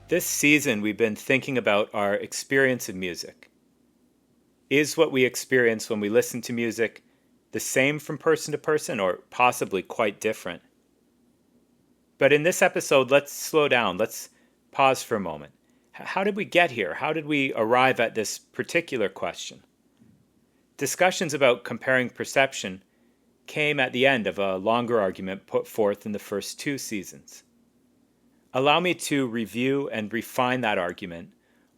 This season, we've been thinking about our experience of music. Is what we experience when we listen to music the same from person to person, or possibly quite different? But in this episode, let's slow down. Let's pause for a moment. How did we get here? How did we arrive at this particular question? Discussions about comparing perception came at the end of a longer argument put forth in the first two seasons. Allow me to review and refine that argument,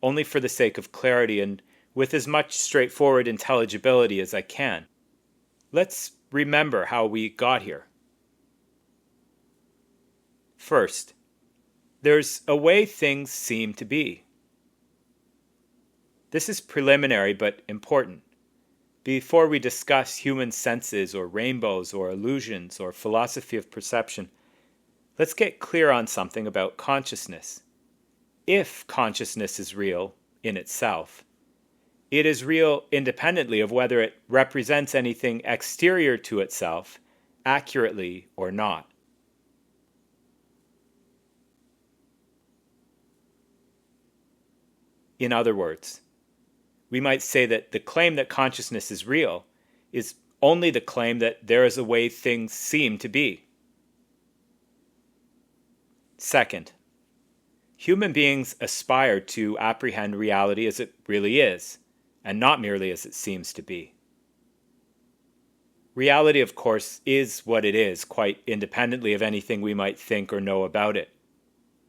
only for the sake of clarity and with as much straightforward intelligibility as I can. Let's remember how we got here. First, there's a way things seem to be. This is preliminary but important. Before we discuss human senses or rainbows or illusions or philosophy of perception, let's get clear on something about consciousness. If consciousness is real in itself, it is real independently of whether it represents anything exterior to itself accurately or not. In other words, we might say that the claim that consciousness is real is only the claim that there is a way things seem to be. Second, human beings aspire to apprehend reality as it really is, and not merely as it seems to be. Reality, of course, is what it is, quite independently of anything we might think or know about it.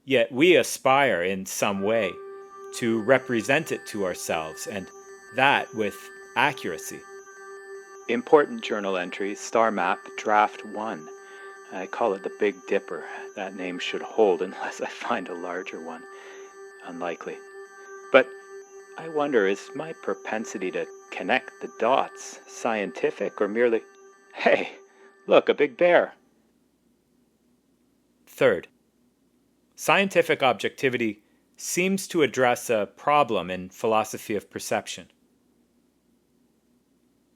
Yet we aspire in some way to represent it to ourselves, and that with accuracy. Important journal entry, Star Map, Draft 1. I call it the Big Dipper. That name should hold unless I find a larger one. Unlikely. But I wonder, is my propensity to connect the dots scientific or merely, hey, look, a big bear? Third, scientific objectivity seems to address a problem in philosophy of perception.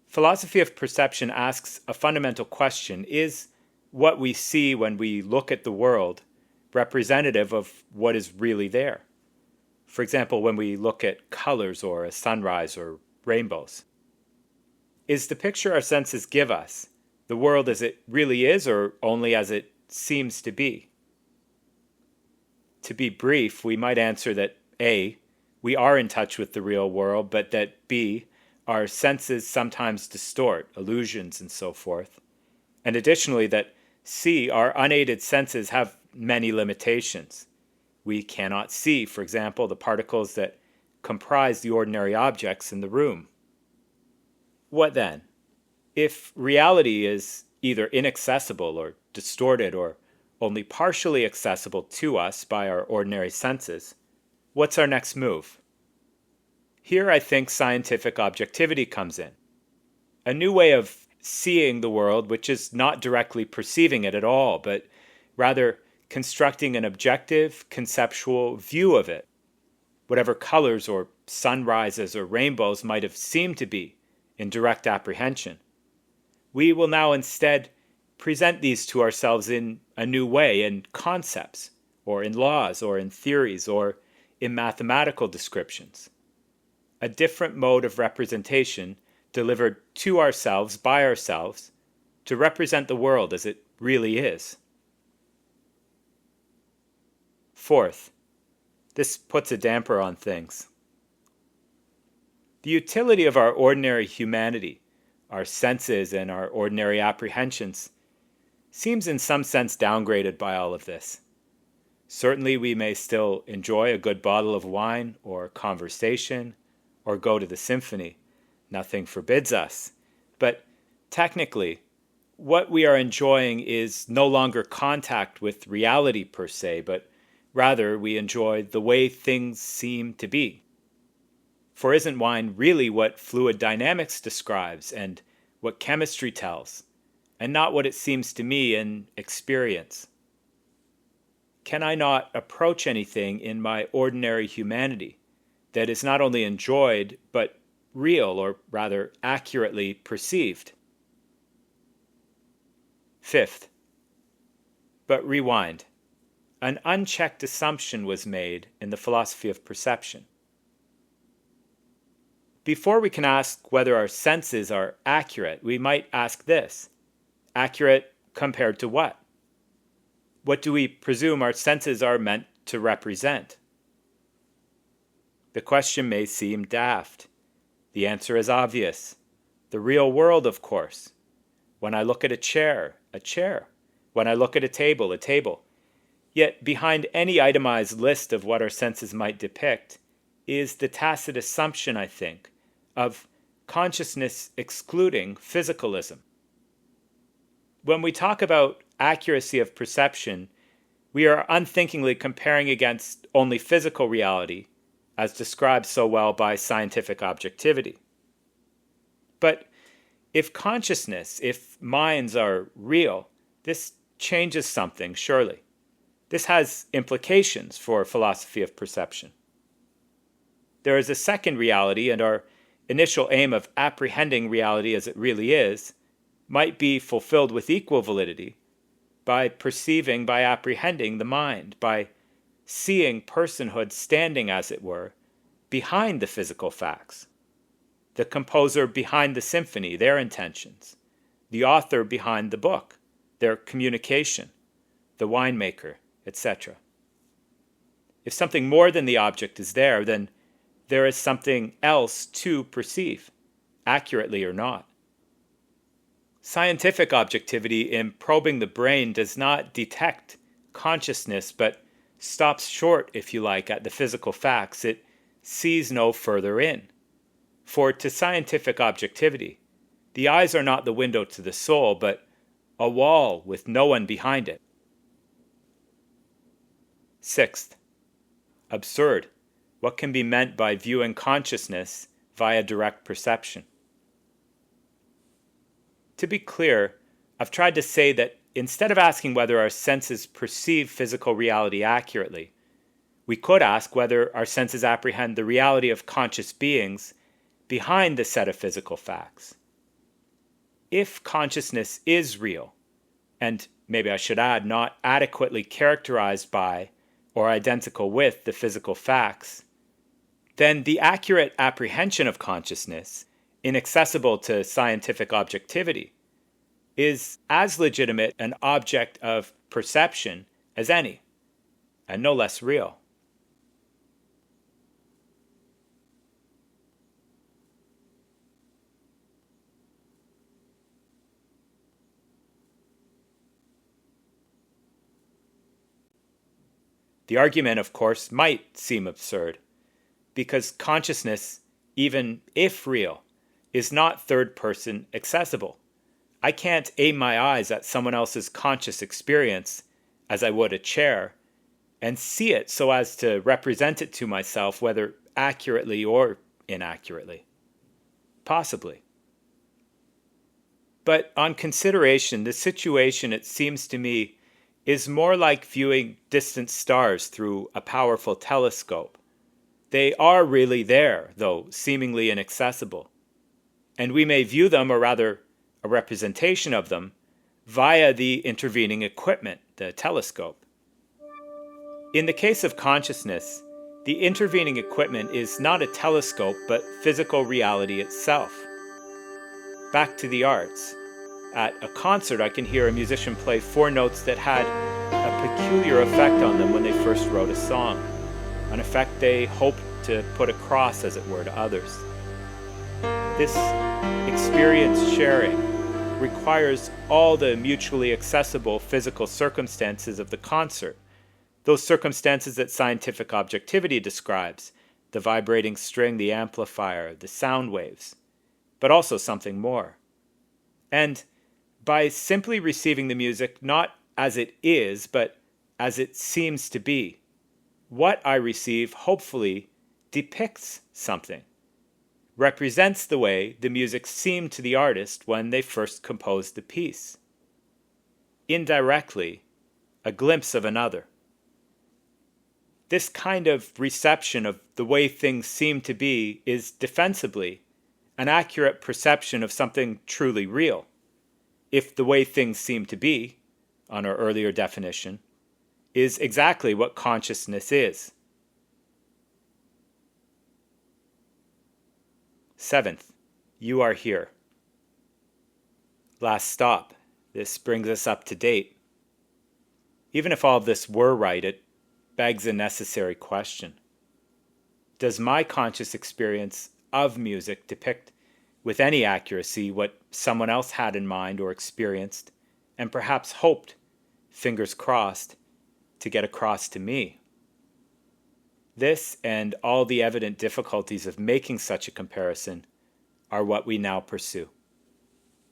Philosophy of perception asks a fundamental question: is what we see when we look at the world representative of what is really there? For example, when we look at colors or a sunrise or rainbows. Is the picture our senses give us the world as it really is, or only as it seems to be? To be brief, we might answer that A, we are in touch with the real world, but that B, our senses sometimes distort, illusions and so forth. And additionally that C, our unaided senses have many limitations. We cannot see, for example, the particles that comprise the ordinary objects in the room. What then? If reality is either inaccessible or distorted or only partially accessible to us by our ordinary senses, what's our next move? Here I think scientific objectivity comes in. A new way of seeing the world which is not directly perceiving it at all, but rather constructing an objective, conceptual view of it, whatever colors or sunrises or rainbows might have seemed to be in direct apprehension. We will now instead present these to ourselves in a new way, in concepts, or in laws, or in theories, or in mathematical descriptions. A different mode of representation delivered to ourselves by ourselves to represent the world as it really is. Fourth, this puts a damper on things. The utility of our ordinary humanity, our senses and our ordinary apprehensions, seems in some sense downgraded by all of this. Certainly we may still enjoy a good bottle of wine or conversation or go to the symphony. Nothing forbids us. But technically, what we are enjoying is no longer contact with reality per se, but rather we enjoy the way things seem to be. For isn't wine really what fluid dynamics describes and what chemistry tells, and not what it seems to me in experience? Can I not approach anything in my ordinary humanity that is not only enjoyed, but real, or rather accurately perceived? Fifth, but rewind. an unchecked assumption was made in the philosophy of perception. Before we can ask whether our senses are accurate, we might ask this: accurate compared to what? What do we presume our senses are meant to represent? The question may seem daft. The answer is obvious. The real world, of course. When I look at a chair. When I look at a table. Yet behind any itemized list of what our senses might depict is the tacit assumption, I think, of consciousness excluding physicalism. When we talk about accuracy of perception, we are unthinkingly comparing against only physical reality, as described so well by scientific objectivity. But if consciousness, if minds are real, this changes something, surely. This has implications for philosophy of perception. There is a second reality, and our initial aim of apprehending reality as it really is might be fulfilled with equal validity by perceiving, by apprehending the mind, by seeing personhood standing, as it were, behind the physical facts. The composer behind the symphony, their intentions. The author behind the book, their communication. The winemaker, etc. If something more than the object is there, then there is something else to perceive, accurately or not. Scientific objectivity in probing the brain does not detect consciousness, but stops short, if you like, at the physical facts. It sees no further in. For to scientific objectivity, the eyes are not the window to the soul, but a wall with no one behind it. Sixth, absurd. What can be meant by viewing consciousness via direct perception? To be clear, I've tried to say that instead of asking whether our senses perceive physical reality accurately, we could ask whether our senses apprehend the reality of conscious beings behind the set of physical facts. If consciousness is real, and maybe I should add, not adequately characterized by or identical with the physical facts, then the accurate apprehension of consciousness, inaccessible to scientific objectivity, is as legitimate an object of perception as any, and no less real. The argument, of course, might seem absurd, because consciousness, even if real, is not third-person accessible. I can't aim my eyes at someone else's conscious experience, as I would a chair, and see it so as to represent it to myself, whether accurately or inaccurately. Possibly. But on consideration, the situation, it seems to me, is more like viewing distant stars through a powerful telescope. They are really there, though seemingly inaccessible. And we may view them, or rather a representation of them, via the intervening equipment, the telescope. In the case of consciousness, the intervening equipment is not a telescope, but physical reality itself. Back to the arts. At a concert, I can hear a musician play 4 notes that had a peculiar effect on them when they first wrote a song, an effect they hoped to put across, as it were, to others. This experience sharing requires all the mutually accessible physical circumstances of the concert, those circumstances that scientific objectivity describes, the vibrating string, the amplifier, the sound waves, but also something more. And by simply receiving the music not as it is, but as it seems to be, what I receive hopefully depicts something, represents the way the music seemed to the artist when they first composed the piece. Indirectly, a glimpse of another. This kind of reception of the way things seem to be is defensibly an accurate perception of something truly real, if the way things seem to be, on our earlier definition, is exactly what consciousness is. 7th, you are here. Last stop. This brings us up to date. Even if all of this were right, it begs a necessary question. Does my conscious experience of music depict with any accuracy what someone else had in mind or experienced, and perhaps hoped, fingers crossed, to get across to me? This and all the evident difficulties of making such a comparison are what we now pursue.